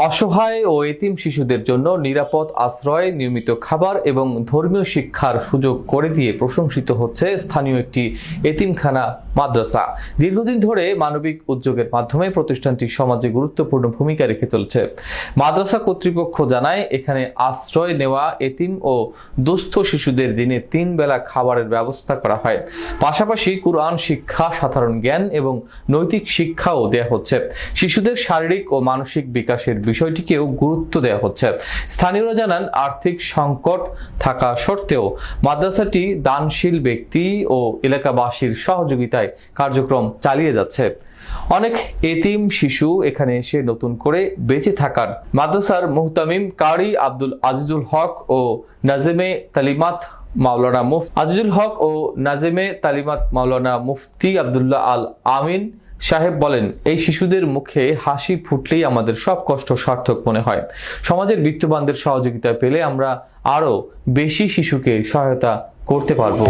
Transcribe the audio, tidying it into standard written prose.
অসহায় ও এতিম শিশুদের জন্য নিরাপদ আশ্রয়, নিয়মিত খাবার এবং ধর্মীয় শিক্ষার সুযোগ করে দিয়ে প্রশংসিত হচ্ছে স্থানীয় একটি এতিমখানা মাদ্রাসা। দীর্ঘদিন ধরে মানবিক উদ্যোগের মাধ্যমে প্রতিষ্ঠানটি সমাজে গুরুত্বপূর্ণ ভূমিকা রেখে চলছে। মাদ্রাসা কর্তৃপক্ষ জানায়, এখানে আশ্রয় নেওয়া এতিম ও দুস্থ শিশুদের দিনে 3 বেলা খাবারের ব্যবস্থা করা হয়। পাশাপাশি কুরআন শিক্ষা, সাধারণ জ্ঞান এবং নৈতিক শিক্ষাও দেয়া হচ্ছে। শিশুদের শারীরিক ও মানসিক বিকাশের বিষয়টিকেও গুরুত্ব দেওয়া হচ্ছে। স্থানীয়রা জানান, আর্থিক সংকট থাকা সত্ত্বেও মাদ্রাসাটি দানশীল ব্যক্তি ও এলাকাবাসীর সহযোগিতায় কার্যক্রম চালিয়ে যাচ্ছে। অনেক এতিম শিশু এখানে এসে নতুন করে বেঁচে থাকার মাদ্রাসার মুহতামিম কারি আব্দুল আজিজুল হক ও নাজেমে তালিমাত মাওলানা মুফতি আব্দুল্লাহ আল আমিন সাহেব বলেন, এই শিশুদের মুখে হাসি ফুটলেই আমাদের সব কষ্ট সার্থক মনে হয়। সমাজের বিত্তবানদের সহযোগিতা পেলে আমরা আরো বেশি শিশুকে সহায়তা করতে পারবো।